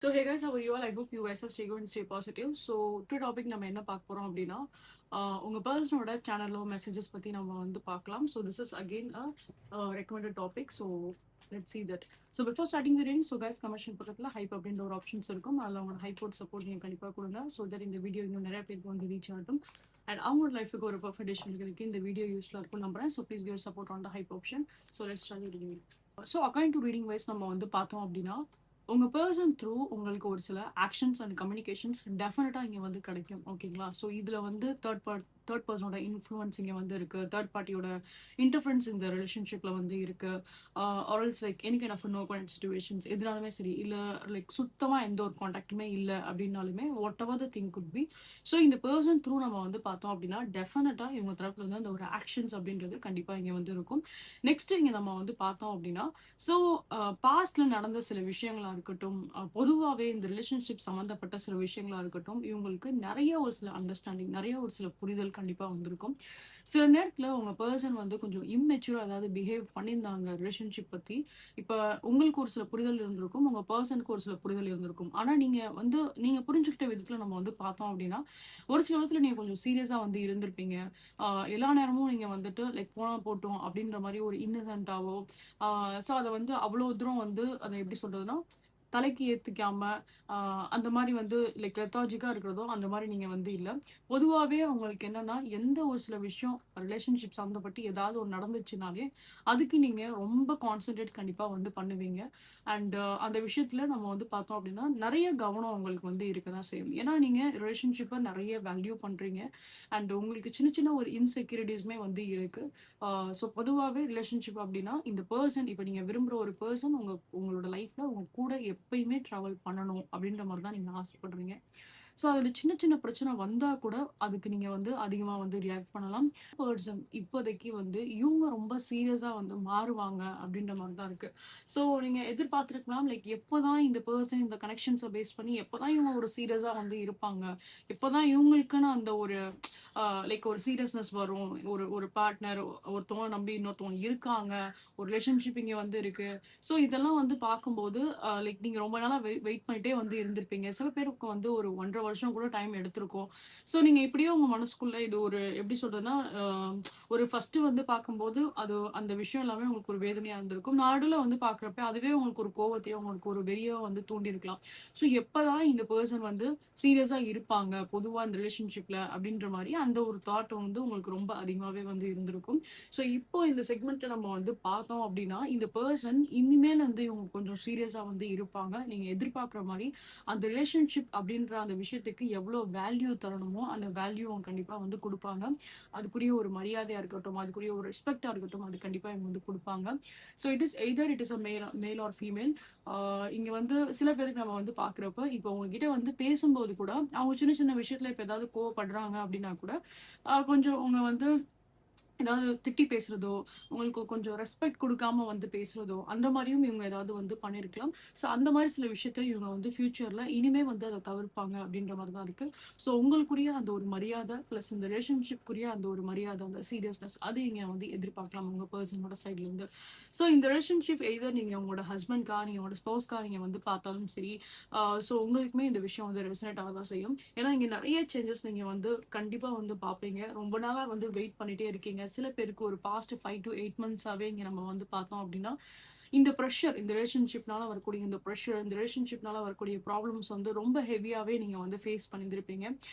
So hey guys, how are you all? I hope you guys are stay good and stay positive. So today topic நம்ம என்ன பார்க்க போறோம் அப்படின்னா உங்க பர்சனோட சேனலோ messages பத்தி நம்ம வந்து பார்க்கலாம். So this is again a recommended topic. So let's see that. So before starting the reading, so guys commercial பக்கத்துல ஹைப் அப்படின்ற ஒரு ஆப்ஷன்ஸ் இருக்கும். அதில் உங்களோட ஹைப்போட் சப்போர்ட் நீங்கள் கண்டிப்பாக கொடுங்க. ஸோ தட் இந்த வீடியோ இன்னும் நிறைய பேருக்கு வந்து ரீச் ஆகட்டும் அண்ட் அவங்களோட லைஃபுக்கு ஒரு பர்ஃபெக்ட் டெசிஷனுக்கு இந்த வீடியோ யூஸ்ஃபுல்லாக இருக்கும் நம்புறேன். So please give support on the hype option. So let's start reading. So according to reading wise நம்ம வந்து பார்த்தோம் அப்படின்னா உங்க பர்சன் த்ரூ உங்களுக்கு ஒரு சில ஆக்ஷன்ஸ் அண்ட் கம்யூனிகேஷன்ஸ் டெஃபினட்டா இங்க வந்து கிடைக்கும். ஓகேங்களா? ஸோ இதுல வந்து தேர்ட் பர்சனோட இன்ஃப்ளூயன்ஸ் இங்க வந்து இருக்கு, தேர்ட் பார்ட்டியோட இன்டர்ஃபரன்ஸ் இந்த ரிலேஷன்ஷிப்ல வந்து இருக்கு. Also like any kind of no contact situations எதுனாலுமே சரி, இல்ல லைக் சுத்தமா எந்த ஒரு கான்டாக்டுமே இல்லை அப்படின்னாலுமே what ever the thing could be. So இந்த பர்சன் த்ரூ நம்ம வந்து பார்த்தோம் அப்படின்னா டெஃபினட்டா இவங்க தரப்புல வந்து அந்த ஒரு ஆக்ஷன்ஸ் அப்படின்றது கண்டிப்பா இங்க வந்து இருக்கும். நெக்ஸ்ட் இங்க நம்ம வந்து பார்த்தோம் அப்படின்னா ஸோ பாஸ்ட்ல நடந்த சில விஷயங்களா இருக்கட்டும், பொதுவாகவே இந்த ரிலேஷன்ஷிப் சம்மந்தப்பட்ட சில விஷயங்களா இருக்கட்டும், இவங்களுக்கு நிறைய ஒரு சில அண்டர்ஸ்டாண்டிங், நிறைய ஒரு சில புரிதல் கண்டிப்பாக வந்திருக்கும். சில நேரத்தில் உங்க பர்சன் வந்து கொஞ்சம் இம்மெச்சூரா ஏதாவது பிஹேவ் பண்ணியிருந்தாங்க ரிலேஷன்ஷிப் பத்தி. இப்போ உங்களுக்கு ஒரு சில புரிதல் இருந்திருக்கும், உங்க பர்சனுக்கு ஒரு சில புரிதல் இருந்திருக்கும். ஆனா நீங்க புரிஞ்சுக்கிட்ட விதத்துல நம்ம வந்து பார்த்தோம் அப்படின்னா ஒரு சில விதத்துல நீங்க கொஞ்சம் சீரியஸா வந்து இருந்திருப்பீங்க. எல்லா நேரமும் நீங்க வந்துட்டு லைக் போனா போட்டோம் அப்படின்ற மாதிரி ஒரு இன்னசென்ட்டாவோ ஸோ அதை வந்து அவ்வளோ தூரம் வந்து அதை எப்படி சொல்றதுன்னா தலைக்கு ஏத்துக்காம அந்த மாதிரி வந்து லைக் லெத்தாஜிக்கா இருக்கிறதோ அந்த மாதிரி நீங்க வந்து இல்லை. பொதுவாகவே உங்களுக்கு என்னன்னா எந்த ஒரு சில விஷயம் ரிலேஷன்ஷிப் சம்மந்தப்பட்டு ஏதாவது ஒரு நடந்துச்சுனாலே அதுக்கு நீங்க ரொம்ப கான்சென்ட்ரேட் கண்டிப்பா வந்து பண்ணுவீங்க. அண்ட் அந்த விஷயத்துல நம்ம வந்து பார்த்தோம் அப்படின்னா நிறைய கவனம் உங்களுக்கு வந்து இருக்கதான் செய்யும். ஏன்னா நீங்க ரிலேஷன்ஷிப்பை நிறைய வேல்யூ பண்றீங்க அண்ட் உங்களுக்கு சின்ன சின்ன ஒரு இன்செக்யூரிட்டிஸ்மே வந்து இருக்கு. ஸோ பொதுவாகவே ரிலேஷன்ஷிப் அப்படின்னா இந்த பர்சன் இப்போ நீங்கள் விரும்புகிற ஒரு பர்சன் உங்களோட லைஃப்பில் உங்க கூட எப்பயுமே ட்ராவல் பண்ணணும் அப்படின்ற மாதிரி தான் நீங்கள் ஆசைப்படுறீங்க. ஸோ அதில் சின்ன சின்ன பிரச்சனை வந்தால் கூட அதுக்கு நீங்கள் வந்து அதிகமாக வந்து ரியாக்ட் பண்ணலாம். பர்சன் இப்போதைக்கு வந்து இவங்க ரொம்ப சீரியஸாக வந்து மாறுவாங்க அப்படின்ற மாதிரி தான் இருக்குது. ஸோ நீங்கள் எதிர்பார்த்துருக்கலாம் லைக் எப்போதான் இந்த பர்சன் இந்த கனெக்ஷன்ஸை பேஸ் பண்ணி எப்போதான் இவங்க ஒரு சீரியஸாக வந்து இருப்பாங்க, எப்போதான் இவங்களுக்குன்னு அந்த ஒரு லைக் ஒரு சீரியஸ்னஸ் வரும், ஒரு ஒரு பார்ட்னர் ஒருத்தவங்க நம்பி இன்னொருத்தவங்க இருக்காங்க, ஒரு ரிலேஷன்ஷிப் இங்க வந்து இருக்கு. ஸோ இதெல்லாம் வந்து பார்க்கும்போது லைக் நீங்க ரொம்ப நாளா வெயிட் பண்ணிட்டே வந்து இருந்திருப்பீங்க. சில பேருக்கு வந்து ஒரு 1.5 வருஷம் கூட டைம் எடுத்திருக்கும். ஸோ நீங்க இப்படியே உங்க மனசுக்குள்ள இது ஒரு எப்படி சொல்றதுன்னா ஒரு ஃபர்ஸ்ட் வந்து பார்க்கும்போது அது அந்த விஷயம் எல்லாமே உங்களுக்கு ஒரு வேதனையா இருந்திருக்கும். நாடுல வந்து பார்க்குறப்ப அதுவே உங்களுக்கு ஒரு கோவத்தையோ உங்களுக்கு ஒரு வெறியோ வந்து தூண்டி இருக்கலாம். ஸோ எப்பதான் இந்த பர்சன் வந்து சீரியஸா இருப்பாங்க பொதுவா இந்த ரிலேஷன்ஷிப்ல அப்படின்ற மாதிரி அந்த ஒரு தாட் வந்து உங்களுக்கு ரொம்ப அதிகமாவே வந்து இருந்திருக்கும். ஸோ இப்போ இந்த செக்மெண்ட்டை நம்ம வந்து பார்த்தோம் அப்படின்னா இந்த பர்சன் இனிமேல் வந்து இவங்க கொஞ்சம் சீரியஸா வந்து இருப்பாங்க. நீங்க எதிர்பார்க்குற மாதிரி அந்த ரிலேஷன்ஷிப் அப்படின்ற அந்த விஷயத்துக்கு எவ்வளோ வேல்யூ தரணுமோ அந்த வேல்யூ அவங்க கண்டிப்பா வந்து கொடுப்பாங்க. அதுக்குரிய ஒரு மரியாதையா இருக்கட்டும், அதுக்குரிய ஒரு ரெஸ்பெக்டா இருக்கட்டும், அது கண்டிப்பா இவங்க வந்து கொடுப்பாங்க. So it is a male or female. இங்க வந்து சில பேருக்கு நம்ம வந்து பாக்குறப்ப இப்போ உங்ககிட்ட வந்து பேசும்போது கூட அவங்க சின்ன சின்ன விஷயத்துல இப்ப ஏதாவது கோவப்படுறாங்க அப்படின்னா கூட கொஞ்சம் உங்க வந்து ஏதாவது திட்டி பேசுறதோ, உங்களுக்கு கொஞ்சம் ரெஸ்பெக்ட் குடுக்காம வந்து பேசுறதோ, அந்த மாரியும் இவங்க ஏதாவது வந்து பண்ணியிருக்கலாம். ஸோ அந்த மாரி சில விஷயத்த இவங்க வந்து ஃபியூச்சர்ல இனிமே வந்து அத தவிர்ப்பாங்க அப்படின்ற மாரி தான் இருக்கு. ஸோ உங்களுக்குரிய அந்த ஒரு மரியாதை பிளஸ் இந்த ரிலேஷன்ஷிப்க்குரிய அந்த ஒரு மரியாதை, அந்த சீரியஸ்னஸ் அது நீங்க வந்து எதிர்பார்க்கலாம் உங்க பெர்சனோட சைட்ல இருந்து. ஸோ இந்த ரிலேஷன்ஷிப் எய்தர் நீங்க உங்களோட ஹஸ்பண்ட்கா, நீங்க உங்களோட ஸ்பௌஸ்க்கா நீங்க வந்து பார்த்தாலும் சரி, ஸோ உங்களுக்குமே இந்த விஷயம் வந்து ரெசனேட் ஆக தான் செய்யும். ஏன்னா இங்க நிறைய சேஞ்சஸ் நீங்க வந்து கண்டிப்பா வந்து பார்ப்பீங்க. ரொம்ப நாளா வந்து வெயிட் பண்ணிட்டே இருக்கீங்க. சில பேருக்கு ஒரு பாஸ்ட் 5 to 8 மந்த்ஸாவே இங்க நம்ம வந்து பார்த்தோம் அப்படின்னா இந்த ப்ரெஷர், இந்த ரிலேஷன்ஷிப்னால வரக்கூடிய இந்த ப்ரெஷர், இந்த ரிலேஷன்ஷிப்னால வரக்கூடிய ப்ராப்ளம்ஸ் வந்து ரொம்ப ஹெவியாவே நீங்க வந்து ஃபேஸ் பண்ணியிருந்திருப்பீங்க.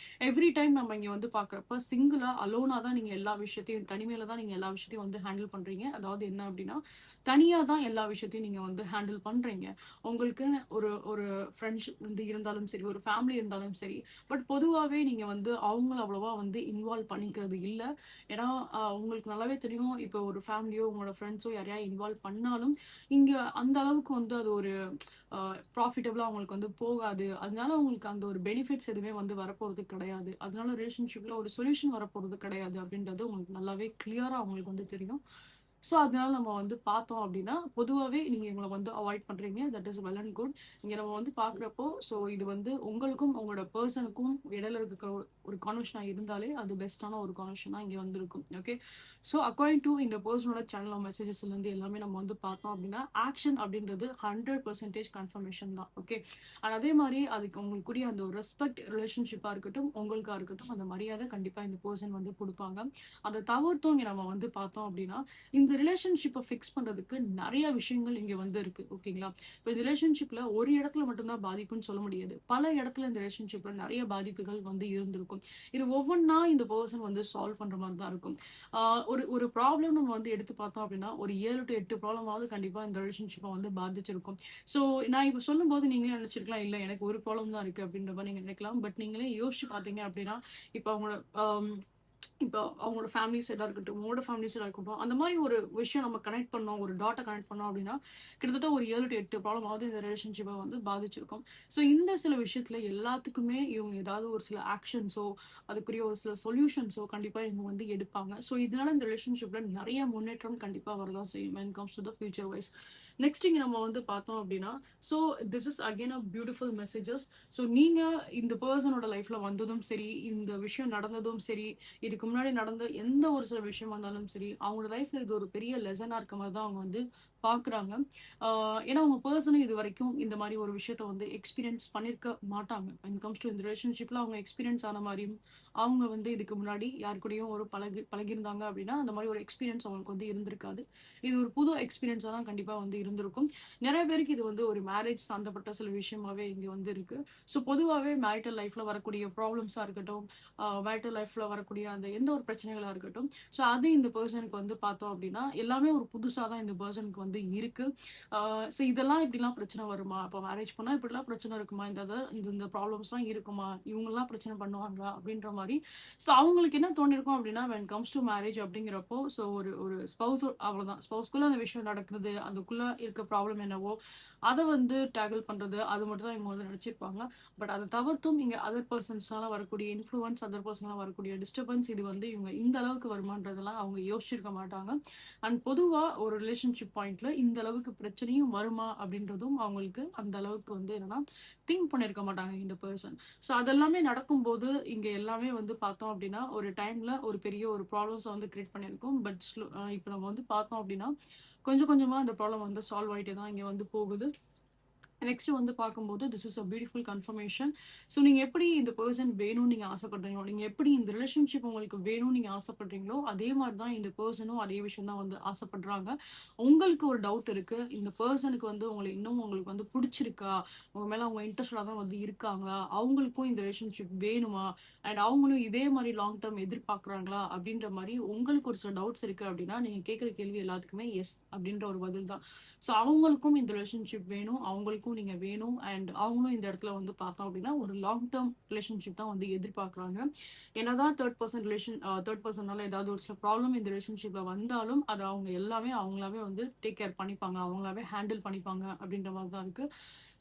எவ்ரி டைம் நம்ம இங்க வந்து பார்க்குறப்ப சிங்கிளா அலோனா தான் நீங்க எல்லா விஷயத்தையும் தனிமையில தான் நீங்க எல்லா விஷயத்தையும் வந்து ஹேண்டில் பண்றீங்க. அதாவது என்ன அப்படின்னா தனியா தான் எல்லா விஷயத்தையும் நீங்க வந்து ஹேண்டில் பண்றீங்க. உங்களுக்கு ஒரு ஒரு ஃப்ரெண்ட்ஷிப் வந்து இருந்தாலும் சரி, ஒரு ஃபேமிலி இருந்தாலும் சரி, பட் பொதுவாகவே நீங்க வந்து அவங்கள அவ்வளவா வந்து இன்வால்வ் பண்ணிக்கிறது இல்லை. ஏன்னா உங்களுக்கு நல்லாவே தெரியும் இப்போ ஒரு ஃபேமிலியோ உங்களோட ஃப்ரெண்ட்ஸோ யாரையா இன்வால்வ் பண்ணாலும் இங்க அந்த அளவுக்கு வந்து அது ஒரு ப்ராஃபிட்டபிளா அவங்களுக்கு வந்து போகாது. அதனால உங்களுக்கு அந்த ஒரு பெனிஃபிட்ஸ் எதுவுமே வந்து வரப்போறது கிடையாது. அதனால ரிலேஷன்ஷிப்ல ஒரு சொல்யூஷன் வரப்போறது கிடையாது அப்படின்றது உங்களுக்கு நல்லாவே கிளியரா அவங்களுக்கு வந்து தெரியும். ஸோ அதனால நம்ம வந்து பார்த்தோம் அப்படின்னா பொதுவாகவே நீங்கள் இவங்களை வந்து அவாய்ட் பண்ணுறீங்க, that is well and good. இங்கே நம்ம வந்து பார்க்குறப்போ ஸோ இது வந்து உங்களுக்கும் உங்களோட பர்சனுக்கும் இடையில இருக்கிற ஒரு கான்வர்ஷனாக இருந்தாலே அது பெஸ்ட்டான ஒரு கான்வர்ஷனாக இங்கே வந்து இருக்கும். ஓகே, ஸோ அக்கார்டிங் டு இந்த பர்சனோட சேனல் மெசேஜஸ்லேருந்து எல்லாமே நம்ம வந்து பார்த்தோம் அப்படின்னா ஆக்ஷன் அப்படின்றது 100% கன்ஃபர்மேஷன் தான். ஓகே, அதே மாதிரி அதுக்கு உங்களுக்குரிய அந்த ஒரு ரெஸ்பெக்ட் ரிலேஷன்ஷிப்பாக இருக்கட்டும் உங்களுக்காக இருக்கட்டும் அந்த மரியாதை கண்டிப்பாக இந்த பர்சன் வந்து கொடுப்பாங்க. அதை தவிர்த்தும் இங்கே நம்ம வந்து பார்த்தோம் அப்படின்னா இந்த ரிலேஷன்ஷிப்பை ஃபிக்ஸ் பண்ணுறதுக்கு நிறைய விஷயங்கள் இங்கே வந்து இருக்கு. ஓகேங்களா, இப்போ இந்த ரிலேஷன்ஷிப்பில் ஒரு இடத்துல மட்டும்தான் பாதிப்புன்னு சொல்ல முடியாது, பல இடத்துல இந்த ரிலேஷன்ஷிப்பில் நிறைய பாதிப்புகள் வந்து இருந்திருக்கும். இது ஒவ்வொன்றா இந்த பர்சன் வந்து சால்வ் பண்ணுற மாதிரி தான் இருக்கும். ஒரு ஒரு ப்ராப்ளம் நம்ம வந்து எடுத்து பார்த்தோம் அப்படின்னா ஒரு 7 to 8 ப்ராப்ளமாவது கண்டிப்பாக இந்த ரிலேஷன்ஷிப்பை வந்து பாதிச்சிருக்கும். ஸோ நான் இப்போ சொல்லும்போது நீங்களே நினச்சிருக்கலாம் இல்லை எனக்கு ஒரு ப்ராப்ளம் தான் இருக்குது அப்படின்ற மாதிரி நீங்கள் நினைக்கலாம். பட் நீங்களே யோசிச்சு பார்த்தீங்க அப்படின்னா இப்போ அவங்களோட இப்போ அவங்களோட ஃபேமிலி சைடாக இருக்கட்டும் உங்களோட ஃபேமிலி சைடாக இருக்கட்டும் அந்த மாதிரி ஒரு விஷயம் நம்ம கனெக்ட் பண்ணோம், ஒரு டாட்டை கனெக்ட் பண்ணோம் அப்படின்னா கிட்டத்தட்ட ஒரு 7 to 8 ப்ராப்ளமாவது இந்த ரிலேஷன்ஷிப்பை வந்து பாதிச்சிருக்கும். ஸோ இந்த சில விஷயத்தில் எல்லாத்துக்குமே இவங்க ஏதாவது ஒரு சில ஆக்ஷன்ஸோ அதுக்குரிய ஒரு சில சொல்யூஷன்ஸோ கண்டிப்பாக இவங்க வந்து எடுப்பாங்க. ஸோ இதனால இந்த ரிலேஷன்ஷிப்பில் நிறைய முன்னேற்றம் கண்டிப்பாக வரதான் செய்யும் when it comes to the future wise. Next இங்கே நம்ம வந்து பார்த்தோம் அப்படின்னா so this is again a beautiful messages. So நீங்கள் இந்த பர்சனோட லைஃப்பில் வந்ததும் சரி இந்த விஷயம் நடந்ததும் சரி இதுக்கு முன்னாடி நடந்த எந்த ஒரு சில விஷயமா இருந்தாலும் சரி அவங்களோட லைஃப்ல இது ஒரு பெரிய லெசனா இருக்க மாதிரி தான் அவங்க வந்து பாக்குறாங்க. ஏன்னா அவங்க பர்சனும் இது வரைக்கும் இந்த மாதிரி ஒரு விஷயத்த வந்து எக்ஸ்பீரியன்ஸ் பண்ணிருக்க மாட்டாங்க. when it comes to இந்த ரிலேஷன்ஷிப்ல அவங்க எக்ஸ்பீரியன்ஸ் ஆன மாதிரியும் அவங்க வந்து இதுக்கு முன்னாடி யாரு கூடயும் ஒரு பழகிருந்தாங்க அப்படின்னா அந்த மாதிரி ஒரு எக்ஸ்பீரியன்ஸ் அவங்களுக்கு வந்து இருந்திருக்காது. இது ஒரு புது எக்ஸ்பீரியன்ஸா தான் கண்டிப்பா வந்து இருந்திருக்கும். நிறைய பேருக்கு இது வந்து ஒரு மேரேஜ் சம்பந்தப்பட்ட சில விஷயமாவே இங்க வந்து இருக்கு. ஸோ பொதுவாகவே மேரிட்டல் லைஃப்ல வரக்கூடிய ப்ராப்ளம்ஸா இருக்கட்டும் மேரிட்டல் லைஃப்ல வரக்கூடிய அந்த எந்த ஒரு பிரச்சனைகளா இருக்கட்டும் ஸோ அது இந்த பர்சனுக்கு வந்து பார்த்தோம் அப்படின்னா எல்லாமே ஒரு புதுசாக தான் இந்த பர்சனுக்கு வந்து இருக்கு. ஸோ இதெல்லாம் இப்படிலாம் பிரச்சனை வருமா, இப்போ மேரேஜ் பண்ணால் இப்படிலாம் பிரச்சனை இருக்குமா, இந்த ப்ராப்ளம்ஸ்லாம் இருக்குமா, இவங்கெல்லாம் பிரச்சனை பண்ணுவாங்களா அப்படின்ற மாதிரி. ஸோ அவங்களுக்கு என்ன தோணிருக்கும் அப்படின்னா when comes to மேரேஜ் அப்படிங்கிறப்போ ஸோ ஒரு ஒரு ஸ்பௌஸ் அவ்வளோதான் ஸ்பௌஸ்குள்ள அந்த விஷயம் நடக்குது அதுக்குள்ள இருக்க ப்ராப்ளம் என்னவோ அதை வந்து டேக்கிள் பண்றது அது மட்டும் தான் இவங்க வந்து நினைச்சிருப்பாங்க. பட் அதை தவிர்த்தும் இங்க அதர் பர்சன்ஸ்னால வரக்கூடிய இன்ஃப்ளூயன்ஸ் அதர் பர்சனால வரக்கூடிய டிஸ்டர்பன்ஸ் இது வந்து இவங்க இந்த அளவுக்கு வருமானதெல்லாம் அவங்க யோசிச்சிருக்க மாட்டாங்க. அண்ட் பொதுவா ஒரு ரிலேஷன்ஷிப் பாயிண்ட்ல இந்த அளவுக்கு பிரச்சனையும் வருமா அப்படின்றதும் அவங்களுக்கு அந்த அளவுக்கு வந்து என்னன்னா திங்க் பண்ணிருக்க மாட்டாங்க இந்த பர்சன். ஸோ அதெல்லாமே நடக்கும்போது இங்க எல்லாமே வந்து பார்த்தோம் அப்படின்னா ஒரு டைம்ல ஒரு பெரிய ஒரு ப்ராப்ளம்ஸை வந்து கிரியேட் பண்ணியிருக்கோம். பட் இப்போ நம்ம வந்து பார்த்தோம் அப்படின்னா கொஞ்சம் கொஞ்சமா அந்த ப்ராப்ளம் வந்து சால்வ் ஆகிட்டே தான் இங்க வந்து போகுது. நெக்ஸ்ட் வந்து பார்க்கும்போது this is a beautiful confirmation. So நீங்கள் எப்படி இந்த பர்சன் வேணும்னு நீங்கள் ஆசைப்படுறீங்களோ நீங்கள் எப்படி இந்த ரிலேஷன்ஷிப் உங்களுக்கு வேணும்னு நீங்கள் ஆசைப்படுறீங்களோ அதே மாதிரி தான் இந்த பர்சனும் அதே விஷயம் தான் வந்து ஆசைப்படுறாங்க. உங்களுக்கு ஒரு டவுட் இருக்கு இந்த பர்சனுக்கு வந்து உங்களை இன்னும் உங்களுக்கு வந்து பிடிச்சிருக்கா, உங்க மேலே அவங்க இன்ட்ரெஸ்டாக தான் வந்து இருக்காங்களா, அவங்களுக்கும் இந்த ரிலேஷன்ஷிப் வேணுமா அண்ட் அவங்களும் இதே மாதிரி லாங் டேர்ம் எதிர்பார்க்குறாங்களா அப்படின்ற மாதிரி உங்களுக்கு ஒரு சில டவுட்ஸ் இருக்கு அப்படின்னா நீங்கள் கேட்குற கேள்வி எல்லாத்துக்குமே எஸ் அப்படின்ற ஒரு பதில் தான். ஸோ அவங்களுக்கும் இந்த ரிலேஷன்ஷிப் வேணும் அவங்களுக்கும் நீங்க வேணும் அண்ட் அவங்களும் இந்த இடத்துல வந்து பார்த்தோம் அப்படின்னா ஒரு லாங் டேர்ம் ரிலேஷன்ஷிப் தான் வந்து எதிர்பார்க்குறாங்க. என்னதான் தேர்ட் பர்சனால ஏதாவது ஒரு சில ப்ராப்ளம் இந்த ரிலேஷன்ஷிப்ல வந்தாலும் அதை அவங்க எல்லாமே அவங்களாவே வந்து டேக் கேர் பண்ணிப்பாங்க, அவங்களாவே ஹேண்டில் பண்ணிப்பாங்க அப்படின்ற மாதிரி தான் இருக்கு.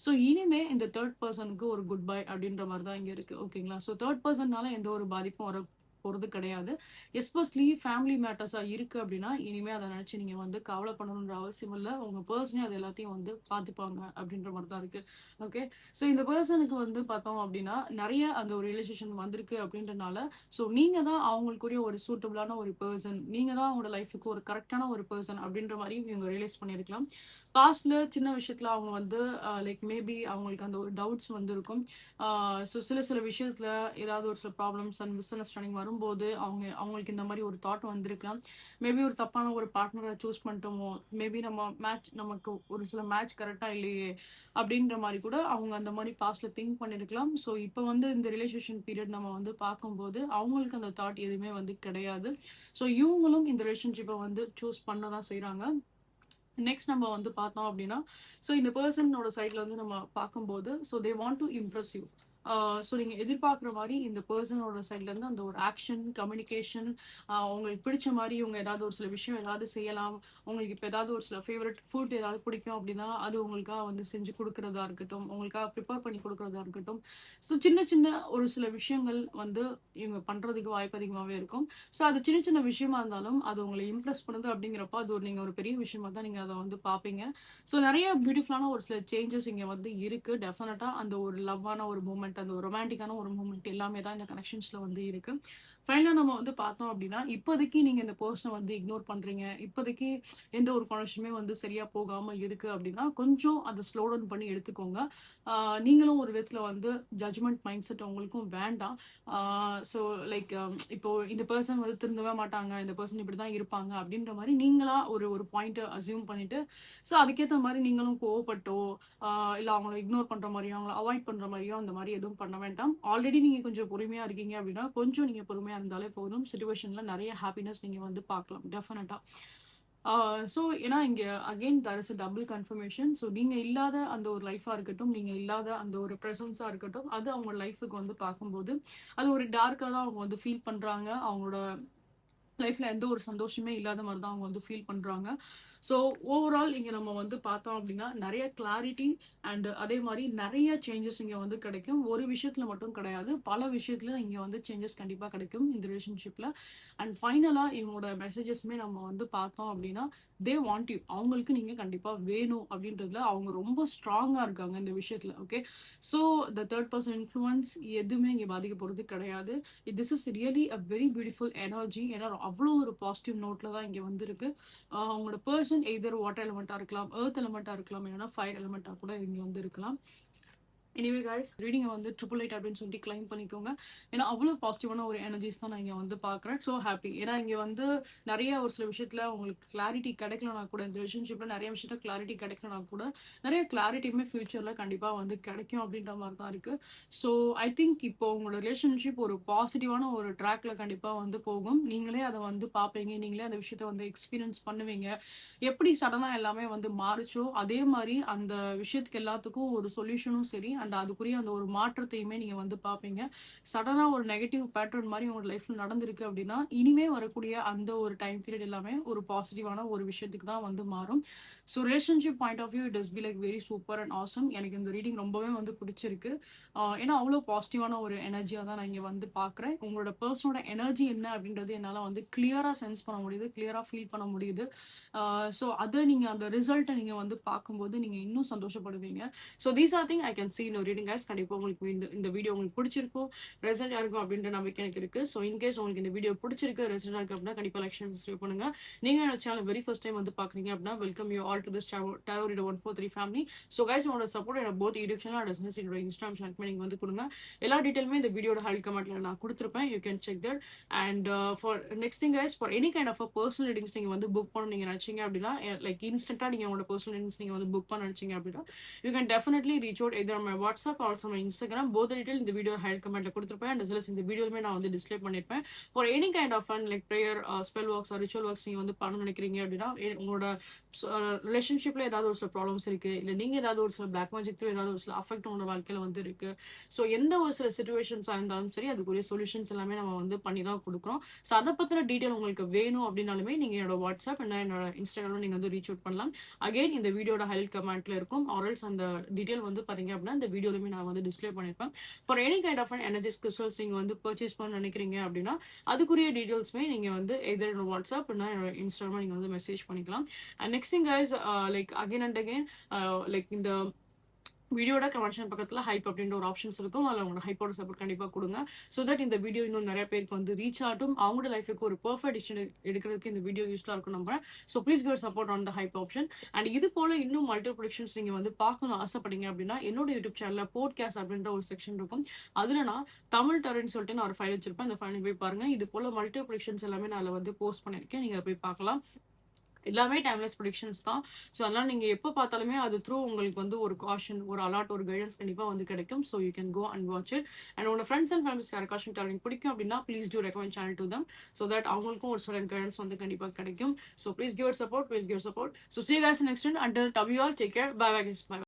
ஸோ இனிமே இந்த தேர்ட் பர்சனுக்கு ஒரு குட் பை அப்படின்ற மாதிரி தான் இங்க இருக்கு. ஓகேங்களா, ஸோ தேர்ட் பர்சன்னால எந்த ஒரு பாதிப்பும் வர போறது கிடையாது. எஸ்பெஷலி ஃபேமிலி மேட்டர்ஸா இருக்கு அப்படின்னா இனிமே அதை நினைச்சு நீங்க வந்து கவலை பண்ணணுன்ற அவசியம் இல்லை. உங்க பர்சனே அது எல்லாத்தையும் வந்து பார்த்துப்பாங்க அப்படின்ற மாதிரி தான் இருக்கு. ஓகே, ஸோ இந்த பர்சனுக்கு வந்து பார்த்தோம் அப்படின்னா நிறைய அந்த ஒரு ரிலேஷன் வந்திருக்கு அப்படின்றனால ஸோ நீங்க தான் அவங்களுக்குரிய ஒரு சூட்டபிளான ஒரு பர்சன், நீங்க தான் அவங்களோட லைஃபுக்கு ஒரு கரெக்டான ஒரு பர்சன் அப்படின்ற மாதிரி இவங்க ரியலைஸ் பண்ணியிருக்கலாம். பாஸ்ட்ல சின்ன விஷயத்துல அவங்க வந்து லைக் மேபி அவங்களுக்கு அந்த ஒரு டவுட்ஸ் வந்து இருக்கும். ஸோ சில விஷயத்துல ஏதாவது ஒரு சில ப்ராப்ளம்ஸ் அண்ட் மிஸ் அண்டர்ஸ்டாண்டிங் வரும்போது அவங்களுக்கு இந்த மாதிரி ஒரு தாட் வந்திருக்கலாம். மேபி ஒரு தப்பான ஒரு பார்ட்னரை சூஸ் பண்ணிட்டோமோ, மேபி நமக்கு ஒரு சில மேட்ச் கரெக்டா இல்லையே அப்படின்ற மாதிரி கூட அவங்க அந்த மாதிரி பாஸ்ட்ல திங்க் பண்ணிருக்கலாம். ஸோ இப்போ வந்து இந்த ரிலேஷன் பீரியட் நம்ம வந்து பார்க்கும்போது அவங்களுக்கு அந்த தாட் எதுவுமே வந்து கிடையாது. ஸோ இவங்களும் இந்த ரிலேஷன்ஷிப்பை வந்து சூஸ் பண்ண தான் செய்கிறாங்க. நெக்ஸ்ட் நம்ம வந்து பார்த்தோம் அப்படின்னா ஸோ இந்த பர்சனோட சைட்ல வந்து நம்ம பார்க்கும்போது so they want to Impress you so நீங்கள் எதிர்பார்க்குற மாதிரி இந்த பர்சனோட சைட்லேருந்து அந்த ஒரு ஆக்ஷன் கம்யூனிகேஷன் உங்களுக்கு பிடிச்ச மாதிரி இவங்க ஏதாவது ஒரு சில விஷயம் ஏதாவது செய்யலாம். உங்களுக்கு இப்போ ஏதாவது ஒரு சில ஃபேவரட் ஃபுட் ஏதாவது பிடிக்கும் அப்படின்னா அது உங்களுக்காக வந்து செஞ்சு கொடுக்குறதா இருக்கட்டும், உங்களுக்காக ப்ரிப்பேர் பண்ணி கொடுக்குறதா இருக்கட்டும். ஸோ சின்ன சின்ன ஒரு சில விஷயங்கள் வந்து இவங்க பண்ணுறதுக்கு வாய்ப்பு அதிகமாகவே இருக்கும். ஸோ அது சின்ன சின்ன விஷயமா இருந்தாலும் அது உங்களை இம்ப்ரெஸ் பண்ணுது அப்படிங்கிறப்ப அது ஒரு நீங்கள் ஒரு பெரிய விஷயமா தான் நீங்கள் அதை வந்து பார்ப்பீங்க. ஸோ நிறைய பியூட்டிஃபுல்லான ஒரு சில சேஞ்சஸ் இங்கே வந்து இருக்குது. டெஃபினட்டாக அந்த ஒரு லவ்வான ஒரு மூமெண்ட், அந்த ஒரு ரொமான்டிக்கான ஒரு மூமெண்ட் எல்லாமே தான் இந்த கனெக்ஷன்ஸில் வந்து இருக்குது. ஃபைனலாக நம்ம வந்து பார்த்தோம் அப்படின்னா இப்போதைக்கு நீங்கள் இந்த பர்சனை வந்து இக்னோர் பண்ணுறீங்க, இப்போதைக்கு எந்த ஒரு கனெக்ஷனுமே வந்து சரியாக போகாமல் இருக்குது அப்படின்னா கொஞ்சம் அதை ஸ்லோ டவுன் பண்ணி எடுத்துக்கோங்க. நீங்களும் ஒரு விதத்தில் வந்து ஜட்ஜ்மெண்ட் மைண்ட் செட் உங்களுக்கும் வேண்டாம். ஸோ லைக் இப்போ இந்த பர்சன் வந்து திருந்தவே மாட்டாங்க, இந்த பர்சன் இப்படி தான் இருப்பாங்க அப்படின்ற மாதிரி நீங்களா ஒரு ஒரு பாயிண்ட்டை அசியூம் பண்ணிட்டு ஸோ அதுக்கேற்ற மாதிரி நீங்களும் கோவப்பட்டோ இல்லை அவங்கள இக்னோர் பண்ணுற மாதிரியோ அவங்கள அவாய்ட் பண்ணுற மாதிரியோ அந்த மாதிரி எதுவும் பண்ண வேண்டாம். ஆல்ரெடி நீங்கள் கொஞ்சம் பொறுமையாக இருக்கீங்க அப்படின்னா கொஞ்சம் நீங்கள் பொறுமையாக இருந்தாலே போதும். சிச்சுவேஷனில் நிறைய ஹாப்பினஸ் நீங்கள் வந்து பார்க்கலாம் டெஃபினட்டாக. ஸோ ஏன்னா இங்கே again that is a double confirmation. So நீங்கள் இல்லாத அந்த ஒரு லைஃபாக இருக்கட்டும், நீங்கள் இல்லாத அந்த ஒரு ப்ரெசன்ஸாக இருக்கட்டும், அது அவங்க லைஃபுக்கு வந்து பார்க்கும்போது அது ஒரு டார்க்காக தான் அவங்க வந்து ஃபீல் பண்ணுறாங்க. அவங்களோட லைஃப்ல எந்த ஒரு சந்தோஷமே இல்லாத மாதிரி தான் அவங்க வந்து ஃபீல் பண்றாங்க. ஸோ ஓவரால் இங்க நம்ம வந்து பார்த்தோம் அப்படின்னா நிறைய கிளாரிட்டி அண்ட் அதே மாதிரி நிறைய சேஞ்சஸ் இங்க வந்து கிடைக்கும். ஒரு விஷயத்துல மட்டும் கிடையாது, பல விஷயத்துல இங்க வந்து சேஞ்சஸ் கண்டிப்பா கிடைக்கும் இந்த ரிலேஷன்ஷிப்ல. அண்ட் ஃபைனலா இவங்களோட மெசேஜஸ்மே நம்ம வந்து பார்த்தோம் அப்படின்னா தே வாண்ட் யூ, அவங்களுக்கு நீங்க கண்டிப்பா வேணும் அப்படின்றதுல அவங்க ரொம்ப ஸ்ட்ராங்கா இருக்காங்க இந்த விஷயத்துல. Okay, so the third person influence எதுவுமே இங்க பாதிக்க போறது கிடையாது. This is really a very beautiful energy. ஏன்னா அவ்வளோ ஒரு பாசிட்டிவ் நோட்ல தான் இங்கே வந்திருக்கு. அவங்களோட பர்சன் எய்தர் வாட்டர் எலிமெண்ட்டாக இருக்கலாம், எர்த் எலிமெண்ட்டாக இருக்கலாம், இல்லைன்னா ஃபயர் எலிமெண்ட்டாக கூட இங்கே வந்து இருக்கலாம். எனிவே கைஸ், ரீடிங்கை வந்து 888 அப்படின்னு சொல்லிட்டு கிளைம் பண்ணிக்கோங்க. ஏன்னா அவ்வளோ பாசிட்டிவான ஒரு எனர்ஜிஸ் தான் நான் இங்கே வந்து பார்க்குறேன். So happy. ஏன்னா இங்கே வந்து நிறைய ஒரு சில விஷயத்தில் உங்களுக்கு கிளாரிட்டி கிடைக்கலனா கூட, இந்த ரிலேஷன்ஷிப்பில் நிறைய விஷயத்தில் கிளாரிட்டி கிடைக்கலனா கூட நிறைய கிளாரிட்டியுமே ஃபியூச்சரில் கண்டிப்பாக வந்து கிடைக்கும் அப்படின்ற மாதிரி தான் இருக்குது. ஸோ ஐ திங்க் இப்போ உங்களோட ரிலேஷன்ஷிப் ஒரு பாசிட்டிவான ஒரு ட்ராக்ல கண்டிப்பாக வந்து போகும். நீங்களே அதை வந்து பார்ப்பீங்க, நீங்களே அந்த விஷயத்த வந்து எக்ஸ்பீரியன்ஸ் பண்ணுவீங்க. எப்படி சடனாக எல்லாமே வந்து மாறுச்சோ அதே மாதிரி அந்த விஷயத்துக்கு எல்லாத்துக்கும் ஒரு சொல்யூஷனும் சரி அண்ட் அதுக்குரிய அந்த ஒரு மாற்றத்தையுமே நீங்க வந்து பார்ப்பீங்க. சடனா ஒரு நெகட்டிவ் பேட்டர்ன் மாதிரி உங்க லைஃப்ல நடந்திருக்கு அப்படின்னா இனிமே வரக்கூடிய அந்த ஒரு டைம் பீரியட் எல்லாமே ஒரு பாசிட்டிவான ஒரு விஷயத்துக்கு தான் வந்து மாறும். So relationship point of view it is be like very super and awesome. எனக்கு இந்த ரீடிங் ரொம்பவே வந்து பிடிச்சிருக்கு. ஏன்னா அவ்வளோ பாசிட்டிவான ஒரு எனர்ஜியாக தான் நான் இங்கே வந்து பார்க்குறேன். உங்களோட பர்சனோட எனர்ஜி என்ன அப்படின்றது என்னால் வந்து கிளியராக சென்ஸ் பண்ண முடியுது, கிளியராக ஃபீல் பண்ண முடியுது. ஸோ அதை நீங்கள் அந்த ரிசல்ட்டை நீங்கள் வந்து பார்க்கும்போது நீங்கள் இன்னும் சந்தோஷப்படுவீங்க. So these are thing I can see in reading guys. கண்டிப்பாக உங்களுக்கு இந்த வீடியோ உங்களுக்கு பிடிச்சிருக்கும், ரெசல்ட்டாக இருக்கும் அப்படின்ற நம்பிக்கை எனக்கு இருக்குது. ஸோ இன்கேஸ் உங்களுக்கு இந்த வீடியோ பிடிச்சிருக்கு, ரெசல்ட்டாக இருக்குது அப்படின்னா கண்டிப்பாக லைக் ஷேர் சப்ஸ்கிரைப் பண்ணுங்கள். நீங்கள் என்னோட சேனல் வெரி ஃபர்ஸ்ட் டைம் வந்து பார்க்குறீங்க அப்படின்னா welcome you all to this Tarot Reader 143 family. So guys, உங்களோட சப்போர்ட் எனக்கு both YouTube channel and business என்னோட இன்ஸ்டாகிராம் சேனல் நீங்கள் வந்து கொடுங்க. எல்லா டீட்டெயிலுமே இந்த வீடியோட ஹைட் கமெண்ட்ல நான் கொடுத்துருப்பேன். You can check that. And for next thing guys, for any kind of personal readings நீங்கள் வந்து புக் பண்ண நீங்கள் நினைச்சீங்க அப்படின்னா லைக் இன்ஸ்டன்ட்டாக நீங்கள் உங்களோட பர்சனல் ரீடிங்ஸ் நீங்கள் வந்து புக் பண்ண நினைச்சீங்க அப்படின்னா you can definitely reach out either my WhatsApp also my Instagram. Both detail இந்த வீடியோ ஹைட் கமெண்ட்ல கொடுத்துருப்பேன். அண்ட் as இந்த வீடியோலுமே நான் வந்து டிஸ்பிளே பண்ணியிருப்பேன். For any kind of fun like prayer, spell works, ritual works நீங்கள் வந்து பண்ண நினைக்கிறீங்க அப்படின்னா உங்களோட ரிலேஷன்ஷிப்ல ஏதாவது ஒரு சில ப்ராப்ளம்ஸ் இருக்கு, இல்லை நீங்க ஏதாவது ஒரு சில பிளாக் மேஜிக் த்ரூ ஏதாவது ஒரு சில அஃபெக்ட் உங்களோட வாழ்க்கையில வந்து இருக்கு. ஸோ எந்த ஒரு சில சுச்சுவேஷன்ஸாக இருந்தாலும் சரி அதுக்குரிய சொல்யூஷன்ஸ் எல்லாமே நம்ம வந்து பண்ணி தான் கொடுக்குறோம். ஸோ அதை பத்தின டீட்டெயில் உங்களுக்கு வேணும் அப்படின்னாலுமே நீங்க என்னோட வாட்ஸ்அப் என்ன என்னோட இன்ஸ்டாகிராம் நீங்க வந்து ரீச் அவுட் பண்ணலாம். அகைன் இந்த வீடியோட ஹைலைட் கமெண்ட்ல இருக்கும். ஆர்எல்ஸ் அந்த டீட்டெயில் வந்து பாத்தீங்க அப்படின்னா இந்த வீடியோலுமே நான் வந்து டிஸ்பிளே பண்ணிருப்பேன். For any kind of energies crystals நீங்க வந்து பர்ச்சேஸ் பண்ண நினைக்கிறீங்க அப்படின்னா அதுக்குரிய டீட்டெயில்ஸ்மே நீங்க வந்து எதர் என்னோட வாட்ஸ்அப் என்ன என்னோட இன்ஸ்டாகிராம் நீங்க வந்து மெசேஜ் பண்ணிக்கலாம். And next thing guys, like again and again like இந்த வீடியோட கமெண்ட்ஷன் பக்கத்தில் ஹைப் அப்படின்ற ஒரு ஆப்ஷன்ஸ் இருக்கும். அதில் உங்களோட ஹைப்போட சப்போர்ட் கண்டிப்பாக கொடுங்க. ஸோ தட் இந்த வீடியோ இன்னும் நிறைய பேருக்கு வந்து ரீச் ஆகட்டும், அவங்களோட லைஃபுக்கு ஒரு பர்ஃபெக்ட் டிசிஷன் எடுக்கிறதுக்கு இந்த வீடியோ யூஸ்ஃபுல்லாக இருக்கும் நம்புறேன். So please give support on the hype option. And இது போல இன்னும் மல்டிபிள் ப்ரொடக்ஷன்ஸ் நீங்கள் வந்து பார்க்கணும் ஆசைப்பட்டீங்க அப்படின்னா என்னோட யூடியூப் சேனலில் போட்காஸ்ட் அப்படின்ற ஒரு செக்ஷன் இருக்கும். அதில் நான் தமிழ் டருன்னு சொல்லிட்டு நான் ஒரு ஃபைல் வச்சிருப்பேன். அந்த ஃபைல் போய் பாருங்க. இது போல மல்டிபிள் ப்ரொடக்ஷன்ஸ் எல்லாமே நான் அதில் வந்து போஸ்ட் பண்ணியிருக்கேன். நீங்கள் போய் பார்க்கலாம். எல்லாமே டைம்லெஸ் ப்ரொடிக்ஷன்ஸ் தான். ஸோ அதனால் நீங்கள் எப்போ பார்த்தாலுமே அது த்ரூ உங்களுக்கு வந்து ஒரு காஷன், ஒரு அலாட், ஒரு கைடன்ஸ் கண்டிப்பாக வந்து கிடைக்கும். So you can go and watch it. And உங்களோட ஃப்ரெண்ட்ஸ் அண்ட் ஃபேமிலிஸ் யாருக்காச்சும் டேலண்ட் பிடிக்கும் அப்படின்னா please do recommend channel to them. So that அவங்களுக்கும் ஒரு சில கைடன்ஸ் வந்து கண்டிப்பாக கிடைக்கும். So please give support, please give support. So see you guys next time. Until love you all, take care. Bye bye guys. Bye.